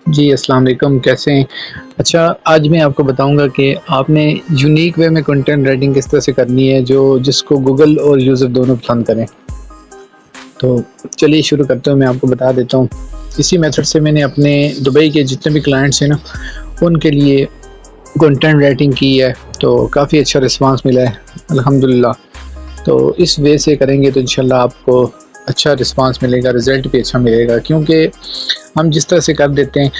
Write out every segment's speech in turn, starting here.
जी, अस्सलाम वालेकुम, कैसे हैं? अच्छा, आज मैं आपको बताऊँगा कि आपने यूनिक वे में कंटेंट राइटिंग किस तरह से करनी है जो जिसको गूगल और यूज़र दोनों पसंद करें। तो चलिए शुरू करते हैं, मैं आपको बता देता हूँ। इसी मेथड से मैंने अपने दुबई के जितने भी क्लाइंट्स हैं ना, उनके लिए कंटेंट राइटिंग की है, तो काफ़ी अच्छा रिस्पॉन्स मिला है, अल्हम्दुलिल्लाह। तो इस वे से करेंगे तो इंशाल्लाह आपको अच्छा रिस्पॉन्स मिलेगा, रिज़ल्ट भी अच्छा मिलेगा, क्योंकि हम जिस तरह से कर देते हैं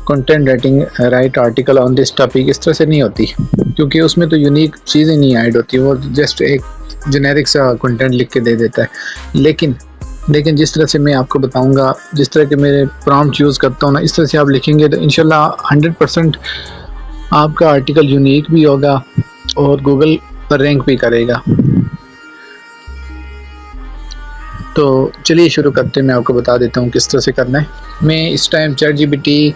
content writing, right article on this topic, इस तरह से नहीं होती, क्योंकि उसमें तो यूनिक चीज़ें नहीं ऐड होती, वो जस्ट एक जेनेरिक सा कंटेंट लिख के दे देता है। लेकिन लेकिन जिस तरह से मैं आपको बताऊंगा, जिस तरह के मेरे प्रॉम्प्ट यूज़ करता हूँ ना, इस तरह से आप लिखेंगे तो इंशाल्लाह 100% आपका आर्टिकल यूनिक भी होगा और गूगल पर रैंक भी करेगा। तो चलिए शुरू करते हैं, मैं आपको बता देता हूँ किस तरह से करना है। मैं इस टाइम ChatGPT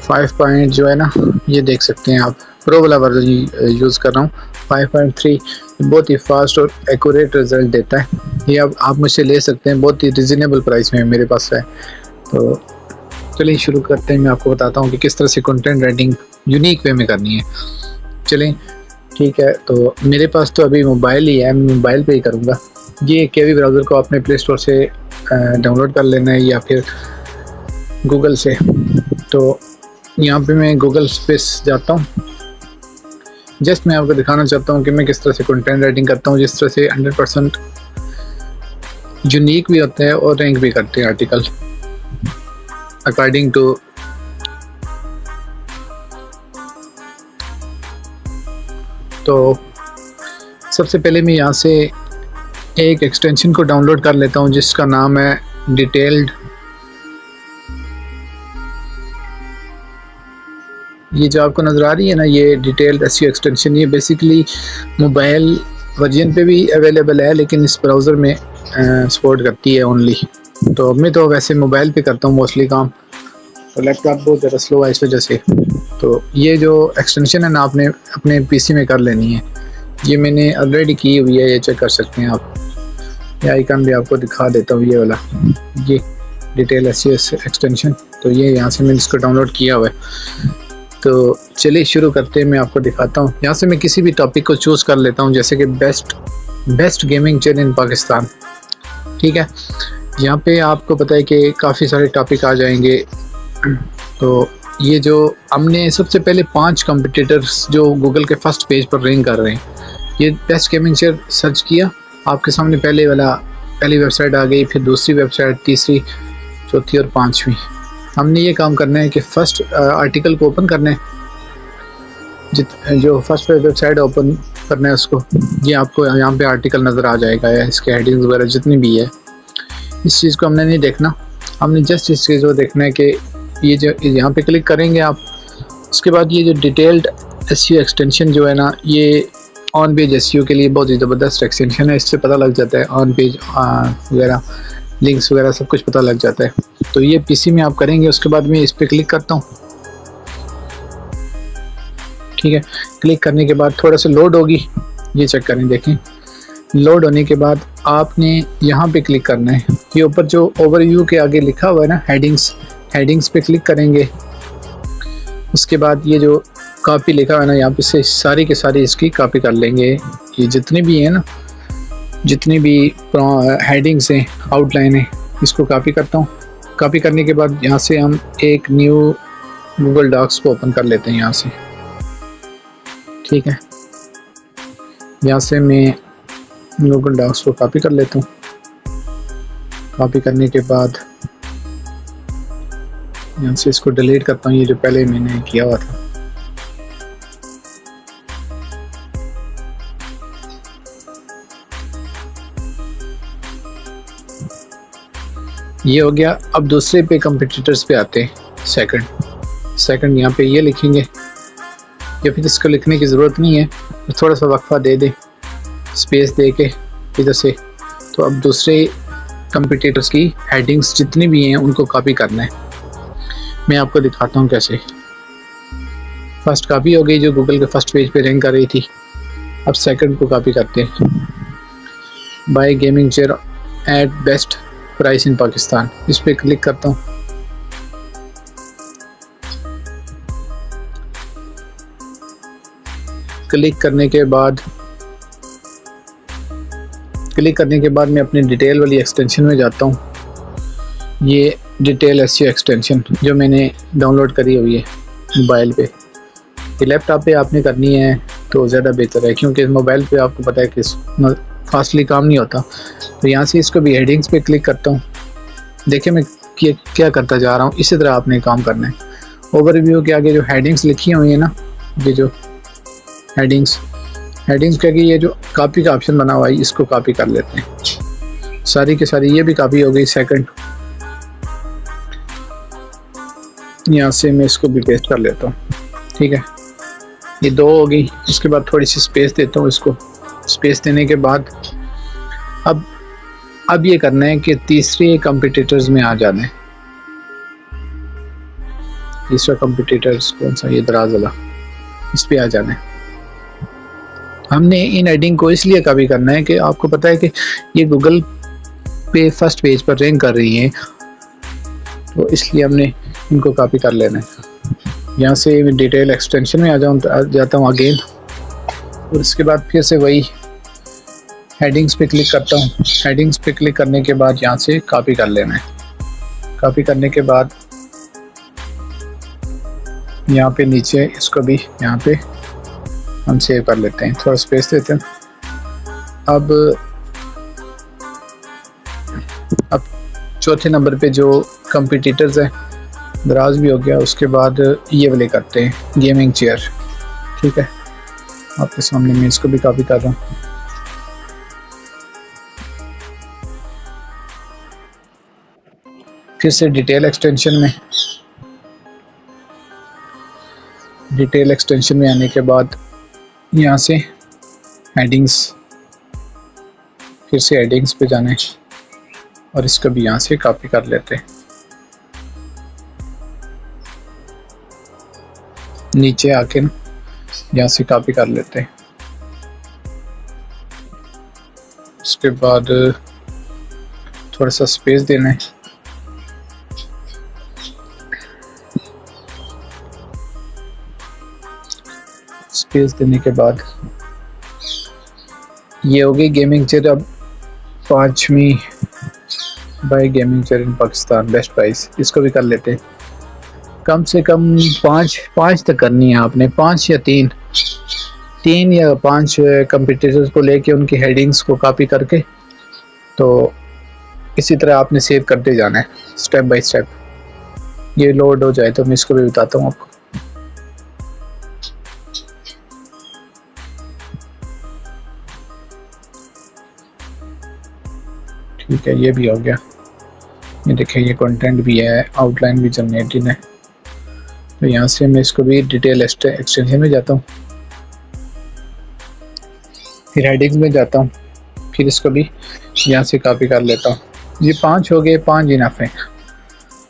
5 पॉइंट जो है ना, ये देख सकते हैं आप, प्रो वाला वर्जन यूज़ कर रहा हूँ। 5.3 बहुत ही फास्ट और एक्यूरेट रिजल्ट देता है। ये अब आप मुझसे ले सकते हैं, बहुत ही रिजनेबल प्राइस में मेरे पास है। तो चलिए शुरू करते हैं, मैं आपको बताता हूँ कि किस तरह से कंटेंट राइटिंग यूनिक वे में करनी है। चलें, ठीक है। तो मेरे पास तो अभी मोबाइल ही है, मैं मोबाइल पे ही करूँगा। ये केवी ब्राउज़र को आपने प्ले स्टोर से डाउनलोड कर लेना है या फिर गूगल से। तो यहाँ पे मैं गूगल पे जाता हूँ। जस्ट मैं आपको दिखाना चाहता हूँ कि मैं किस तरह से कंटेंट राइटिंग करता हूँ, जिस तरह से 100% यूनिक भी होता है और रैंक भी करते हैं आर्टिकल अकॉर्डिंग टू। तो सबसे पहले मैं यहाँ से एक एक्सटेंशन को डाउनलोड कर लेता हूँ जिसका नाम है डिटेल्ड। ये जो आपको नज़र आ रही है ना, ये डिटेल्ड एसईओ एक्सटेंशन, ये बेसिकली मोबाइल वर्जन पे भी अवेलेबल है, लेकिन इस ब्राउज़र में सपोर्ट करती है ओनली। तो मैं तो वैसे मोबाइल पे करता हूँ मोस्टली काम, तो लैपटॉप बहुत ज़्यादा स्लो है इस वजह से। तो ये जो एक्सटेंशन है ना, आपने अपने पीसी में कर लेनी है। ये मैंने ऑलरेडी की हुई है, ये चेक कर सकते हैं आप। ये आइकन भी आपको दिखा देता हूँ, ये वाला, ये डिटेल एसईओ एक्सटेंशन। तो ये यहाँ से मैंने इसको डाउनलोड किया हुआ है। तो चलिए शुरू करते हैं, मैं आपको दिखाता हूँ। यहाँ से मैं किसी भी टॉपिक को चूज़ कर लेता हूँ, जैसे कि best gaming chair in Pakistan. ठीक है, यहाँ पे आपको पता है कि काफ़ी सारे टॉपिक आ जाएंगे। तो ये जो हमने सबसे पहले 5 कॉम्पिटिटर्स जो गूगल के फर्स्ट पेज पर रैंक कर रहे हैं, ये बेस्ट गेमिंग चेयर सर्च किया, आपके सामने पहली वेबसाइट आ गई, फिर दूसरी वेबसाइट, तीसरी, चौथी और 5वीं। हमने ये काम करना है कि फर्स्ट आर्टिकल को ओपन करना है, जो फर्स्ट वेबसाइट ओपन करना है उसको। ये आपको यहाँ पे आर्टिकल नज़र आ जाएगा, या इसके हेडिंग्स वगैरह जितनी भी है, इस चीज़ को हमने नहीं देखना। हमने जस्ट इस चीज़ को देखना है कि ये जो यहाँ पे क्लिक करेंगे आप, उसके बाद ये जो डिटेल्ड एसईओ एक्सटेंशन जो है ना, ये ऑन पेज एसईओ के लिए बहुत ही ज़बरदस्त एक्सटेंशन है। इससे पता लग जाता है ऑन पेज वगैरह, लिंक्स वगैरह सब कुछ पता लग जाता है। तो ये पीसी में आप करेंगे, उसके बाद मैं इस पर क्लिक करता हूँ। ठीक है, क्लिक करने के बाद थोड़ा सा लोड होगी, ये चेक करें, देखें। लोड होने के बाद आपने यहाँ पे क्लिक करना है। ये ऊपर जो ओवरव्यू के आगे लिखा हुआ है ना, हेडिंग्स पे क्लिक करेंगे। उसके बाद ये जो कॉपी लिखा हुआ है ना, यहाँ पे से सारी के सारी इसकी कॉपी कर लेंगे। ये जितनी भी है ना, जितनी भी हेडिंग्स हैं, आउटलाइन है, इसको कॉपी करता हूँ। कॉपी करने के बाद यहाँ से हम एक न्यू गूगल डॉक्स को ओपन कर लेते हैं यहाँ से। ठीक है, यहाँ से मैं गूगल डॉक्स को कॉपी कर लेता हूँ। कॉपी करने के बाद यहाँ से इसको डिलीट करता हूँ, ये जो पहले मैंने किया हुआ था। ये हो गया। अब दूसरे पे कंपटीटर्स पे आते हैं। सेकंड यहाँ पे ये लिखेंगे, या फिर इसको लिखने की ज़रूरत नहीं है, तो थोड़ा सा वक्फा दे दें, स्पेस दे के इधर से। तो अब दूसरे कंपटीटर्स की हेडिंग्स जितनी भी हैं उनको कॉपी करना है। मैं आपको दिखाता हूँ कैसे। फर्स्ट कॉपी हो गई, जो गूगल के फर्स्ट पेज पे रैंक कर रही थी। अब सेकंड को कॉपी करते हैं, buy gaming chair at best price in Pakistan. इस पर क्लिक करता हूँ। क्लिक करने के बाद मैं अपनी डिटेल वाली एक्सटेंशन में जाता हूँ। ये डिटेल एसईओ एक्सटेंशन जो मैंने डाउनलोड करी हुई है मोबाइल पे, ये लैपटॉप पे आपने करनी है तो ज़्यादा बेहतर है, क्योंकि मोबाइल पे आपको पता है कि फास्टली काम नहीं होता। तो यहाँ से इसको भी हेडिंग्स पे क्लिक करता हूँ। देखिए मैं क्या करता जा रहा हूँ, इसी तरह आपने काम करना है। ओवरव्यू के आगे जो हेडिंग्स लिखी हुई है ना, ये जो हेडिंग्स के आगे ये जो कॉपी का ऑप्शन बना हुआ है, इसको कॉपी कर लेते हैं। सारी की सारी ये भी कॉपी हो गई। सेकंड यहाँ से मैं इसको भी पेस्ट कर लेता हूँ। ठीक है, ये 2 हो गई। इसके बाद थोड़ी सी स्पेस देता हूँ। इसको स्पेस देने के बाद अब ये करना है कि तीसरे कंपटीटर्स में आ जाना है। तीसरा कंपटीटर्स कौन सा, ये दराज वाला, इस पे आ जाना है। हमने इन हेडिंग को इसलिए कॉपी करना है कि आपको पता है कि ये गूगल पे फर्स्ट पेज पर रैंक कर रही है, तो इसलिए हमने इनको कॉपी कर लेना है। यहाँ से मैं डिटेल एक्सटेंशन में जाता हूँ अगेन, और इसके बाद फिर से वही हेडिंग्स पे क्लिक करता हूँ। हेडिंग्स पे क्लिक करने के बाद यहाँ से कॉपी कर लेना है। कॉपी करने के बाद यहाँ पे नीचे इसको भी यहाँ पे हम सेव कर लेते हैं। थोड़ा स्पेस देते हैं। अब चौथे नंबर पे जो कंपटीटर्स हैं, दराज भी हो गया। उसके बाद ये वाले करते हैं, गेमिंग चेयर। ठीक है, आपके सामने मैं इसको भी कॉपी कर रहा हूँ। फिर से डिटेल एक्सटेंशन में आने के बाद यहाँ से हेडिंग्स, फिर से हेडिंग्स पे जाना है और इसको भी यहाँ से कॉपी कर लेते हैं। नीचे आके ना यहाँ से कॉपी कर लेते हैं। उसके बाद थोड़ा सा स्पेस देना है। स्पेस देने के बाद ये हो गई गेमिंग चेयर। अब 5वीं buy gaming chair in Pakistan best price, इसको भी कर लेते हैं। कम से कम 5 तक करनी है आपने, 5 या 3 या 5 कंपटीटर्स को लेके उनकी हेडिंग्स को कॉपी करके, तो इसी तरह आपने सेव करते जाना है स्टेप बाय स्टेप। ये लोड हो जाए तो मैं इसको भी बताता हूँ आपको। ठीक है, ये भी हो गया। ये देखिए, ये कंटेंट भी है, आउटलाइन भी जनरेटेड है। तो यहाँ से मैं इसको भी डिटेल एक्सटेंशन में जाता हूँ, फिर हेडिंग्स में जाता हूँ, फिर इसको भी यहाँ से कॉपी कर लेता हूँ। ये 5 हो गए, 5 इनफ है,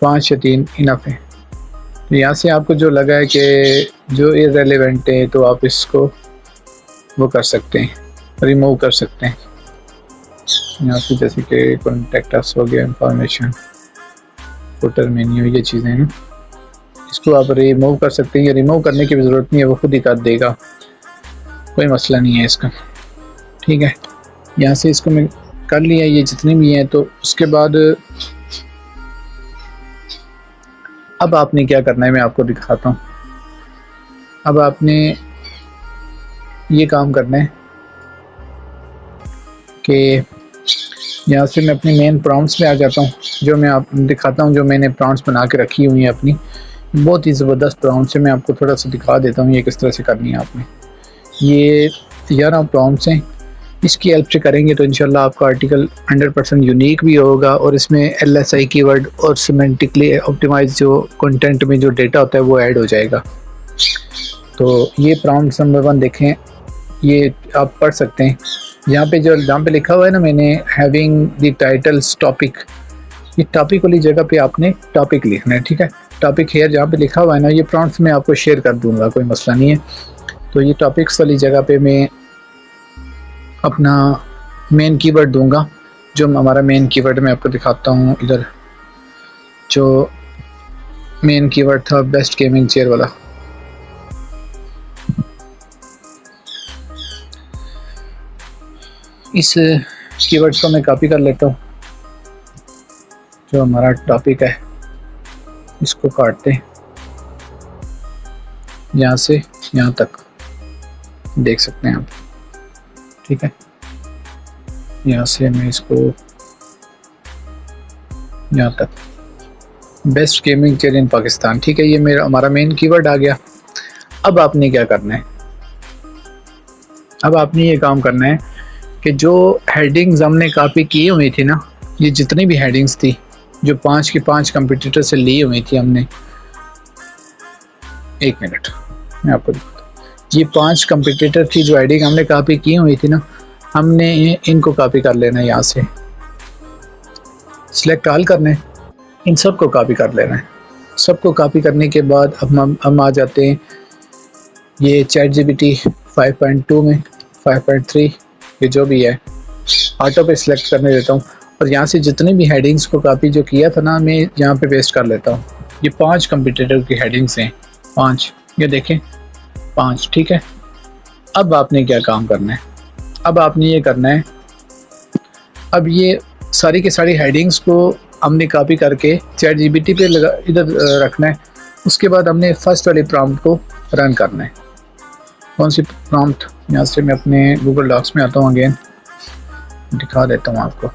5 या 3 इनफ है। तो यहाँ से आपको जो लगा है कि जो इररिलेवेंट है तो आप इसको वो कर सकते हैं, रिमूव कर सकते हैं। यहाँ से जैसे कि कॉन्टेक्ट अस हो गया, इंफॉर्मेशन, फुटर मेन्यू, ये चीज़ें हैं, इसको आप रिमूव कर सकते हैं। ये रिमूव करने की भी ज़रूरत नहीं है, वो खुद ही कर देगा, कोई मसला नहीं है इसका। ठीक है, यहाँ से इसको मैं कर लिया, ये जितने भी हैं। तो उसके बाद अब आपने क्या करना है मैं आपको दिखाता हूँ। अब आपने ये काम करना है कि यहाँ से मैं अपनी मेन प्रॉम्प्ट्स में आ जाता हूँ, जो मैं आप दिखाता हूँ, जो मैंने प्रॉम्प्ट्स बना के रखी हुई हैं अपनी। बहुत ही ज़बरदस्त प्रॉम्प्ट्स है, मैं आपको थोड़ा सा दिखा देता हूँ ये किस तरह से करनी है आपने। ये 11 प्रॉम्प्ट्स हैं, इसकी हेल्प से करेंगे तो इंशाल्लाह आपका आर्टिकल 100% यूनिक भी होगा, और इसमें LSI कीवर्ड और सिमेंटिकली ऑप्टिमाइज जो कंटेंट में जो डेटा होता है वो ऐड हो जाएगा। तो ये प्रॉम्प्ट्स नंबर 1 देखें, ये आप पढ़ सकते हैं। यहाँ पे लिखा हुआ है ना मैंने, हैविंग द टाइटल्स टॉपिक, ये टॉपिक वाली जगह पे आपने टॉपिक लिखना है। ठीक है, टॉपिक हेयर जहाँ पे लिखा हुआ है ना, ये प्रॉम्प्ट्स मैं आपको शेयर कर दूंगा, कोई मसला नहीं है। तो ये टॉपिक्स वाली जगह पे मैं अपना मेन कीवर्ड दूंगा, जो हमारा मेन कीवर्ड मैं आपको दिखाता हूँ। इधर जो मेन कीवर्ड था बेस्ट गेमिंग चेयर वाला, इस कीवर्ड्स को मैं कॉपी कर लेता हूँ, जो हमारा टॉपिक है इसको काटते हैं, यहाँ से यहाँ तक देख सकते हैं आप, ठीक है। यहाँ से मैं इसको यहाँ तक, best gaming chair in Pakistan, ठीक है। ये मेरा हमारा मेन कीवर्ड आ गया। अब आपने क्या करना है, अब आपने ये काम करना है कि जो हेडिंग्स हमने कॉपी की हुई थी ना, ये जितनी भी हेडिंग्स थी जो 5 की 5 कंपटीटर से ली हुई थी हमने, एक मिनट मैं आपको दिखाता हूँ। ये 5 कंपटीटर थी जो हेडिंग हमने कॉपी की हुई थी ना, हमने इनको कॉपी कर लेना है। यहाँ से सिलेक्ट ऑल करना है, इन सब को कॉपी कर लेना है। सबको कॉपी करने के बाद अब हम आ जाते हैं ये ChatGPT 5.2 में, 5.3 ये जो भी है, ऑटो पे सिलेक्ट करने देता हूँ और यहाँ से जितनी भी हेडिंग्स को कॉपी जो किया था ना, मैं यहाँ पे पेस्ट कर लेता हूँ। ये 5 कंपटीटर की हेडिंग्स हैं, 5, ये देखें 5, ठीक है। अब आपने क्या काम करना है, अब आपने ये करना है, अब ये सारी की सारी हेडिंग्स को हमने कॉपी करके ChatGPT पे लगा इधर रखना है। उसके बाद हमने फर्स्ट वाली प्रॉम्प्ट को रन करना है। कौन सी प्रॉम्प्ट, यहाँ से मैं अपने गूगल डॉक्स में आता हूँ, अगेन दिखा देता हूँ आपको।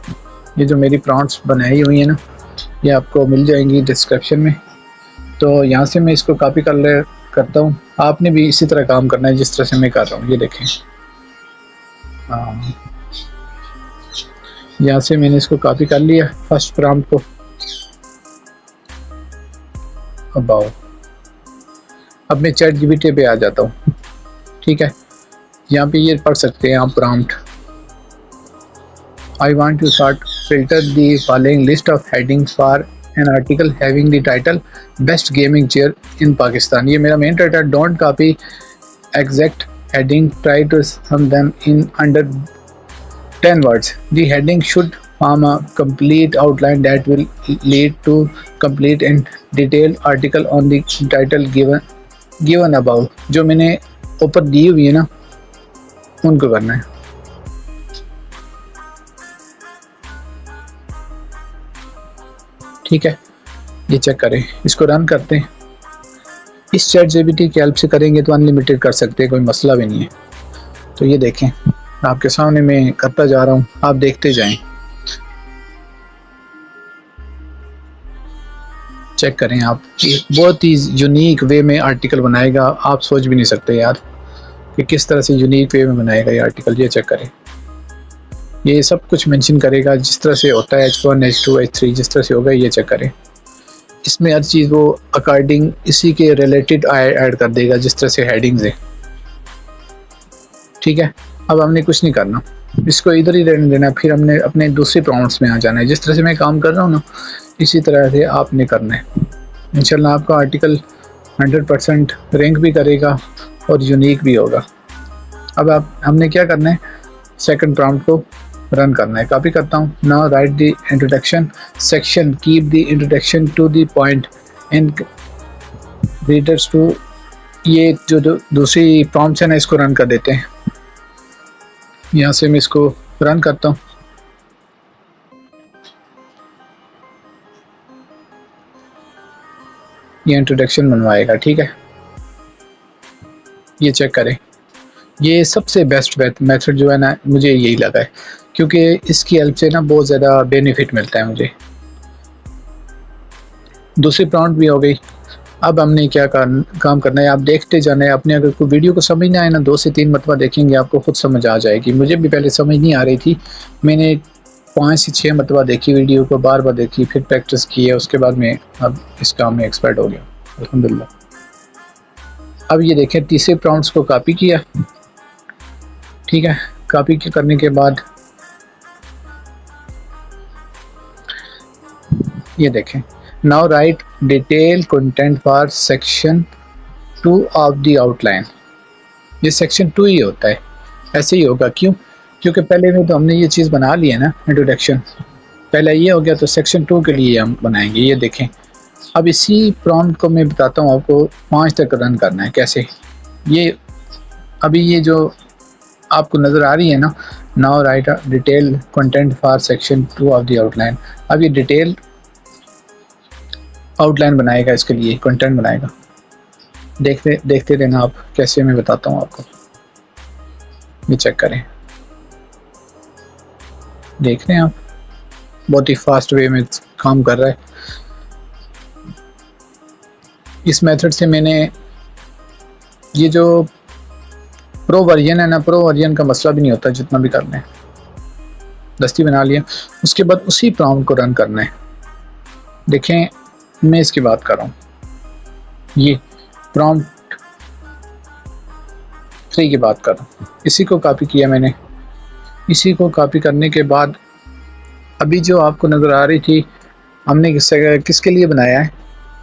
ये जो मेरी प्रॉम्प्ट्स बनाई हुई है ना, ये आपको मिल जाएंगी डिस्क्रिप्शन में। तो यहाँ से मैं इसको कॉपी करता हूँ। आपने भी इसी तरह काम करना है जिस तरह से मैं कर रहा हूँ। ये देखें, यहाँ से मैंने इसको कॉपी कर लिया फर्स्ट प्रॉम्प्ट को। अब मैं ChatGPT पे आ जाता हूँ, ठीक है। यहाँ पे ये पढ़ सकते हैं आप prompt, I want to filter the following list of headings for an article having the title Best Gaming Chair in Pakistan। ये मेरा main title. Don't copy exact heading, try to sum them in under 10 words। The heading should form a complete outline that will lead to complete and detailed article on the title given above। जो मैंने ऊपर दी हुई है ना, उनको करना है। ठीक है, ये चेक करें, इसको रन करते हैं। इस ChatGPT की हेल्प से करेंगे तो अनलिमिटेड कर सकते हैं, कोई मसला भी नहीं है। तो ये देखें, आपके सामने मैं करता जा रहा हूँ, आप देखते जाएं, चेक करें आप। बहुत ही यूनिक वे में आर्टिकल बनाएगा, आप सोच भी नहीं सकते यार कि किस तरह से यूनिक वे में बनाएगा ये आर्टिकल। ये चेक करें, ये सब कुछ मेंशन करेगा जिस तरह से होता है H1, H2, H3 जिस तरह से होगा, ये चेक करें। इसमें हर चीज़ वो अकॉर्डिंग इसी के रिलेटेड ऐड कर देगा जिस तरह से हेडिंग्स है। ठीक है, अब हमने कुछ नहीं करना, इसको इधर ही रहने देना। फिर हमने अपने दूसरे प्रॉम्प्ट्स में आ जाना है। जिस तरह से मैं काम कर रहा हूँ ना, इसी तरह से आपने करना है। इंशाल्लाह आपका आर्टिकल 100% रैंक भी करेगा और यूनिक भी होगा। अब हमने क्या करना है, सेकंड प्रॉम्प्ट को रन करना है। कॉपी करता हूँ। Now write the introduction section, keep the introduction to the point and readers to. ये जो दूसरी प्रॉम्प्ट्स है ना, इसको रन कर देते हैं। यहाँ से मैं इसको रन करता हूँ। ये इंट्रोडक्शन बनवाएगा, ठीक है। ये चेक करें, ये सबसे बेस्ट मेथड जो है ना, मुझे यही लगा है, क्योंकि इसकी हेल्प से ना बहुत ज़्यादा बेनिफिट मिलता है मुझे। दूसरी प्रॉम्प्ट भी हो गई। अब हमने क्या काम करना है, आप देखते जाना है। अपने अगर कोई वीडियो को समझ ना आए ना, 2 से 3 मरतबा देखेंगे, आपको खुद समझ आ जाएगी। मुझे भी पहले समझ नहीं आ रही थी, मैंने 5 से 6 मरतबा देखी वीडियो को, बार बार देखी, फिर प्रैक्टिस की है, उसके बाद मैं अब इस काम में एक्सपर्ट हो गया अल्हम्दुलिल्लाह। अब ये देखें, तीसरे प्रॉम्प्ट्स को कॉपी किया, ठीक है। कॉपी करने के बाद ये देखें, now right detail content for section 2 of the outline. ये सेक्शन 2 ही होता है, ऐसे ही होगा। क्यों? क्योंकि पहले में तो हमने ये चीज़ बना ली है ना, इंट्रोडक्शन पहले ये हो गया, तो सेक्शन 2 के लिए हम बनाएंगे। ये देखें, अब इसी प्रॉम्प्ट को मैं बताता हूँ आपको 5 तक रन करना है कैसे। ये अभी ये जो आपको नज़र आ रही है ना, now right detail content for section 2 of the outline. अब ये डिटेल आउटलाइन बनाएगा, इसके लिए कंटेंट बनाएगा। देखते रहना आप कैसे, मैं बताता हूँ आपको। ये चेक करें, देख रहे हैं आप, बहुत ही फास्ट वे में काम कर रहा है। इस मेथड से मैंने ये जो प्रो वर्जन है ना, प्रो वर्जन का मसला भी नहीं होता, जितना भी कर लें दस्ती बना लिया। उसके बाद उसी प्रॉम्प्ट को रन करना है। देखें, मैं इसकी बात कर रहा हूँ, ये प्रॉम्प्ट 3 की बात कर रहा हूँ। इसी को कॉपी किया मैंने। इसी को कॉपी करने के बाद अभी जो आपको नज़र आ रही थी, हमने किसके लिए बनाया है,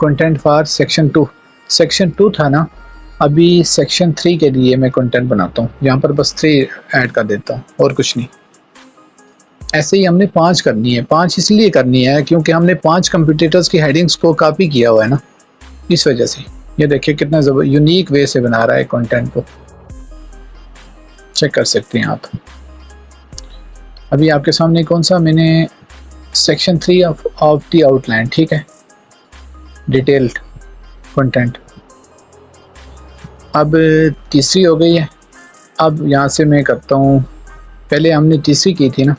कंटेंट फॉर सेक्शन 2। सेक्शन 2 था ना, अभी सेक्शन 3 के लिए मैं कंटेंट बनाता हूँ। यहाँ पर बस 3 ऐड कर देता हूँ और कुछ नहीं। ऐसे ही हमने 5 करनी है। 5 इसलिए करनी है क्योंकि हमने 5 कंप्यूटर्स की हेडिंग्स को कॉपी किया हुआ है ना, इस वजह से। ये देखिए कितना यूनिक वे से बना रहा है कंटेंट को, चेक कर सकते हैं आप। अभी आपके सामने कौन सा, मैंने सेक्शन 3 ऑफ द आउटलाइन, ठीक है, डिटेल्ड कंटेंट। अब तीसरी हो गई है। अब यहाँ से मैं करता हूँ, पहले हमने तीसरी की थी ना,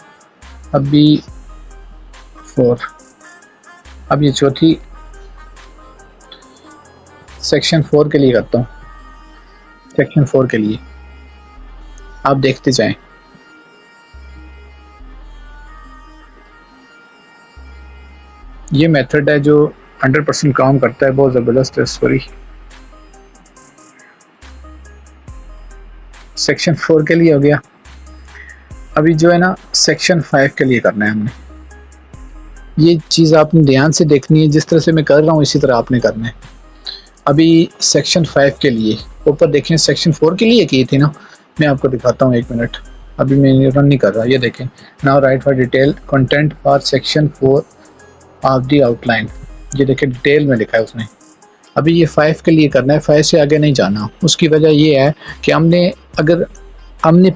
अभी 4। अब ये चौथी सेक्शन 4 के लिए करता हूँ। सेक्शन 4 के लिए आप देखते जाएं। ये मेथड है जो 100% काम करता है, बहुत ज़बरदस्त है। सॉरी, सेक्शन 4 के लिए हो गया। अभी जो है ना, सेक्शन 5 के लिए करना है हमने। ये चीज़ आपने ध्यान से देखनी है, जिस तरह से मैं कर रहा हूँ इसी तरह आपने करना है। अभी सेक्शन 5 के लिए ऊपर देखें, सेक्शन 4 के लिए की थी ना, मैं आपको दिखाता हूँ, 1 मिनट। अभी मैं रन नहीं कर रहा, ये देखें। Now right for detail content for section 4 of the outline. ये देखें, डिटेल में लिखा है उसने। अभी ये 5 के लिए करना है, 5 से आगे नहीं जाना। उसकी वजह ये है कि हमने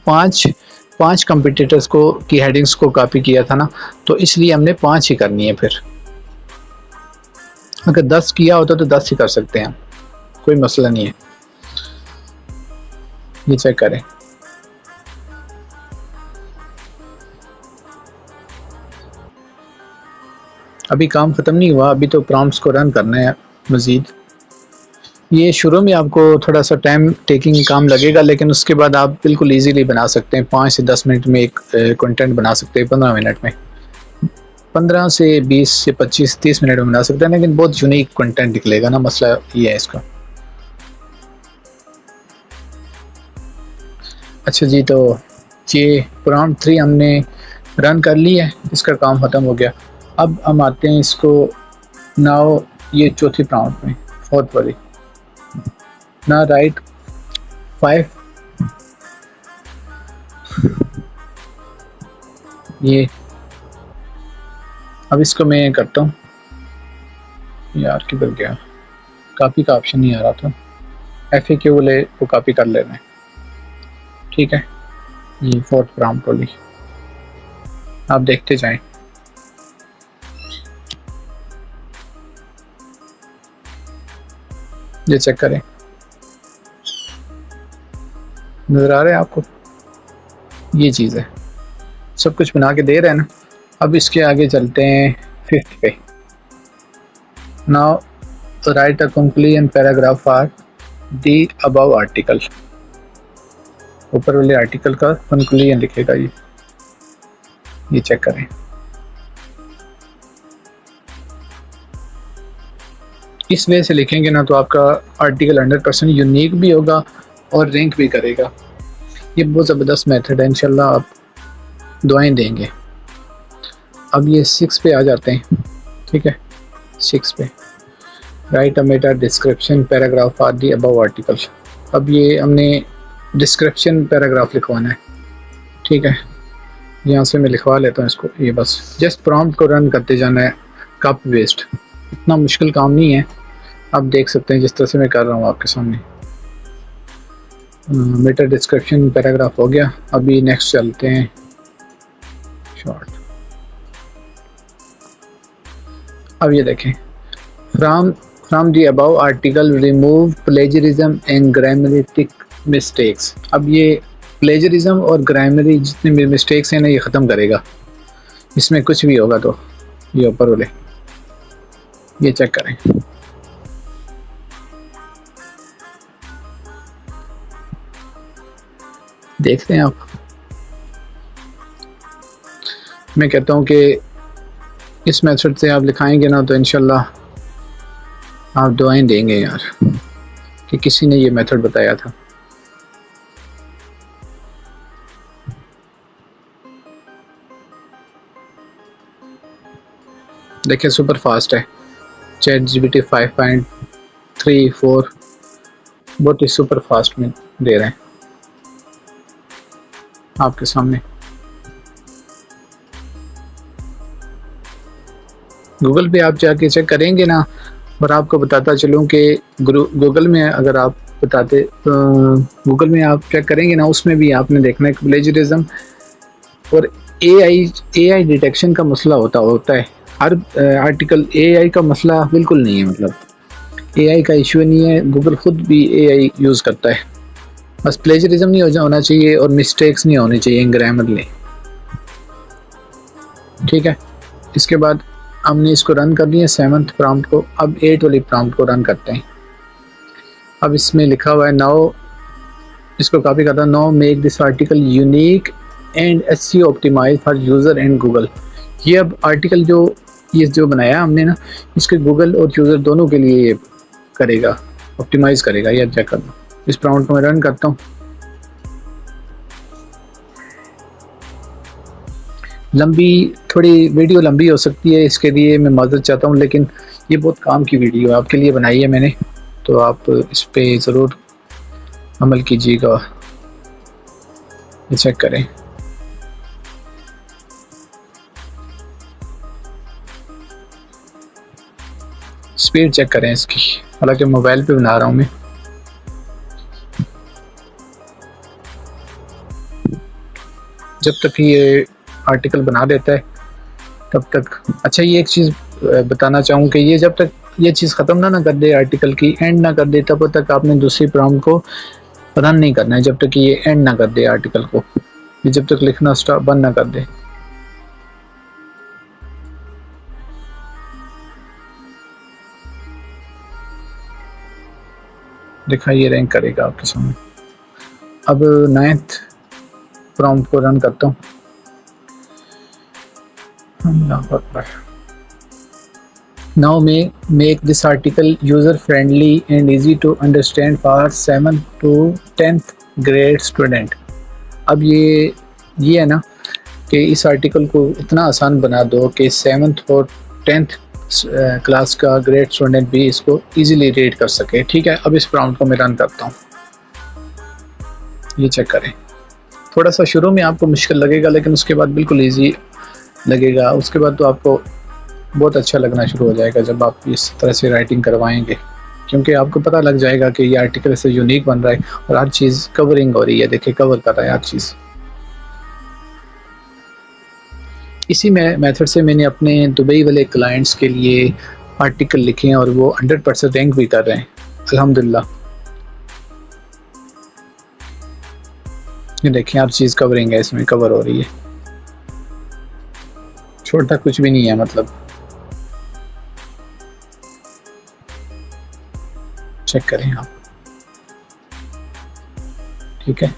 5 कंपटीटर्स को की हेडिंग्स को कॉपी किया था ना, तो इसलिए हमने 5 ही करनी है। फिर अगर 10 किया होता तो 10 ही कर सकते हैं, कोई मसला नहीं है। ये चेक करें, अभी काम ख़त्म नहीं हुआ, अभी तो प्रॉम्प्ट्स को रन करना है मज़ीद। ये शुरू में आपको थोड़ा सा टाइम टेकिंग काम लगेगा, लेकिन उसके बाद आप बिल्कुल इजीली बना सकते हैं। 5 से 10 मिनट में एक कंटेंट बना सकते हैं, 15 मिनट में, 15 से 20 से 25 30 मिनट में बना सकते हैं, लेकिन बहुत यूनिक कंटेंट निकलेगा ना, मसला ये है इसका। अच्छा जी, तो ये प्रॉम्प्ट 3 हमने रन कर लिया है, इसका काम ख़त्म हो गया। अब हम आते हैं इसको, नाउ ये चौथी प्रॉम्प्ट में, 4th वाली। ना राइट 5, ये अब इसको मैं करता हूँ। यार किधर गया, कॉपी का ऑप्शन नहीं आ रहा था। FAQ वाले को कॉपी कर लेना है, ठीक है। ये 4th प्रॉम्प्ट वाली आप देखते जाएं। ये चेक करें, नज़र आ रहा है आपको, ये चीज़ है। सब कुछ बना के दे रहे हैं ना। अब इसके आगे चलते हैं 5th पे। Now right a conclusion paragraph for the above article. ऊपर वाले आर्टिकल का कंक्लूजन लिखेगा ये चेक करें। इस वे से लिखेंगे ना तो आपका आर्टिकल 100% यूनिक भी होगा और रैंक भी करेगा। ये बहुत ज़बरदस्त मेथड है, इंशाल्लाह आप दुआएं देंगे। अब ये 6 पे आ जाते हैं, ठीक है। 6 पे right a Meta description paragraph for the above article. अब ये हमने डिस्क्रिप्शन पैराग्राफ लिखवाना है, ठीक है। यहाँ से मैं लिखवा लेता हूँ इसको। ये बस जस्ट प्रॉम्प्ट को रन करते जाना है, कॉपी पेस्ट, इतना मुश्किल काम नहीं है। आप देख सकते हैं जिस तरह से मैं कर रहा हूँ आपके सामने। मेटा डिस्क्रिप्शन पैराग्राफ हो गया। अभी नेक्स्ट चलते हैं अब ये देखें, from from the above article remove plagiarism and grammatic mistakes. अब ये प्लेजरिज्म और ग्रामरी जितने भी मिस्टेक्स हैं ना ये ख़त्म करेगा। इसमें कुछ भी होगा तो ये ऊपर वाले ये चेक करें। देखते हैं आप। मैं कहता हूँ कि इस मेथड से आप लिखाएंगे ना तो इंशाल्लाह आप दुआएं देंगे यार कि किसी ने ये मेथड बताया था। देखिए सुपर फास्ट है, ChatGPT 5.34 बहुत ही सुपर फास्ट में दे रहे हैं आपके सामने। गूगल पे आप जाके चेक करेंगे ना, और आपको बताता चलूँ कि गूगल में अगर आप गूगल में आप चेक करेंगे ना, उसमें भी आपने देखना है प्लेजरिज्म और एआई डिटेक्शन का मसला होता है। हर आर्टिकल एआई का मसला बिल्कुल नहीं है, मतलब एआई का इशू नहीं है, गूगल खुद भी एआई यूज़ करता है। बस प्लेजरिज्म नहीं होना चाहिए और मिस्टेक्स नहीं होनी चाहिए ग्रामरली, ठीक है। इसके बाद हमने इसको रन कर दिया 7th प्रॉम्प्ट को। अब 8 वाली प्रॉम्प्ट को रन करते हैं। अब इसमें लिखा हुआ है नाउ, इसको कॉपी करता हूँ, now make this article unique and SEO optimize for user and Google. ये अब आर्टिकल जो बनाया हमने ना, इसके गूगल और यूज़र दोनों के लिए ये करेगा, ऑप्टिमाइज करेगा। ये चेक कर लो। इस प्रॉम्प्ट को मैं रन करता हूँ। थोड़ी वीडियो लंबी हो सकती है, इसके लिए मैं माज़रत चाहता हूँ, लेकिन ये बहुत काम की वीडियो आपके लिए बनाई है मैंने, तो आप इस पे ज़रूर अमल कीजिएगा। ये चेक करें। स्पीड चेक करें इसकी, हालांकि मोबाइल पे बना रहा हूँ मैं। जब तक ये आर्टिकल बना देता है तब तक। अच्छा, ये एक चीज़ बताना चाहूँ कि ये जब तक ये चीज़ ख़त्म ना कर दे, आर्टिकल की एंड ना कर दे, तब तक आपने दूसरी प्रॉम्प्ट को रन नहीं करना है, जब तक ये एंड ना कर दे आर्टिकल को, ये जब तक लिखना स्टॉप बंद ना कर दे। देखा, ये रैंक करेगा आपके सामने। अब 9th प्रॉम्प्ट को रन करता हूँ। Now make this article user friendly and easy to understand for 7th to 10th grade student। अब ये है ना कि इस आर्टिकल को इतना आसान बना दो कि 7th और 10th क्लास का ग्रेड स्टूडेंट भी इसको इजीली रीड कर सके, ठीक है। अब इस प्रॉम्प्ट को मैं रन करता हूँ। ये चेक करें। थोड़ा सा शुरू में आपको मुश्किल लगेगा, लेकिन उसके बाद बिल्कुल इजी लगेगा। उसके बाद तो आपको बहुत अच्छा लगना शुरू हो जाएगा जब आप इस तरह से राइटिंग करवाएंगे, क्योंकि आपको पता लग जाएगा कि ये आर्टिकल से यूनिक बन रहा है और हर चीज़ कवरिंग हो रही है। देखिए, कवर कर रहा है हर चीज़। इसी मेथड से मैंने अपने दुबई वाले क्लाइंट्स के लिए आर्टिकल लिखे हैं और वो 100% रैंक भी कर रहे हैं, अल्हम्दुलिल्लाह। ये देखिए, हर चीज़ कवरिंग है, इसमें कवर हो रही है, छोटा कुछ भी नहीं है मतलब। चेक करें आप, ठीक है।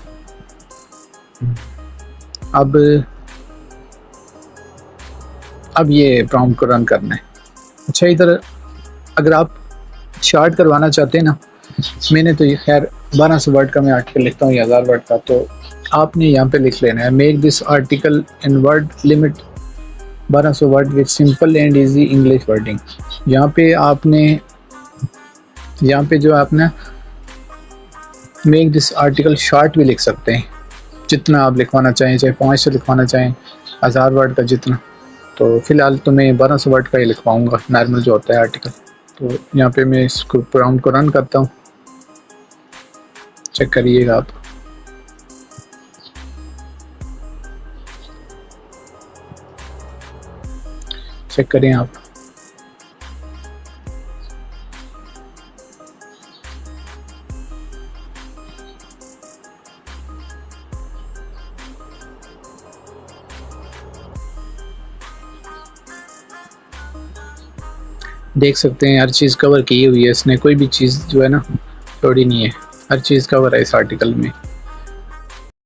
अब ये प्रॉम्प्ट को रन करना है। अच्छा, इधर अगर आप शार्ट करवाना चाहते हैं ना, मैंने तो ये खैर 1200 वर्ड का मैं आर्टिकल लिखता हूँ या 1000 वर्ड का, तो आपने यहाँ पे लिख लेना है make this article in word limit 1200 word with simple and easy English wording. यहाँ पे जो आपने मेक दिस आर्टिकल शॉर्ट भी लिख सकते हैं, जितना आप लिखवाना चाहें, चाहे 500 लिखवाना चाहें, 1000 वर्ड का जितना। तो फिलहाल तो मैं 1200 वर्ड का ही लिखवाऊँगा, नॉर्मल जो होता है आर्टिकल। तो यहाँ पे मैं इसको प्रॉम्प्ट को रन करता हूँ। चेक करिएगा आप। चेक करें आप। देख सकते हैं हर चीज़ कवर की हुई है इसने, कोई भी चीज़ जो है ना छोड़ी नहीं है, हर चीज़ कवर है इस आर्टिकल में।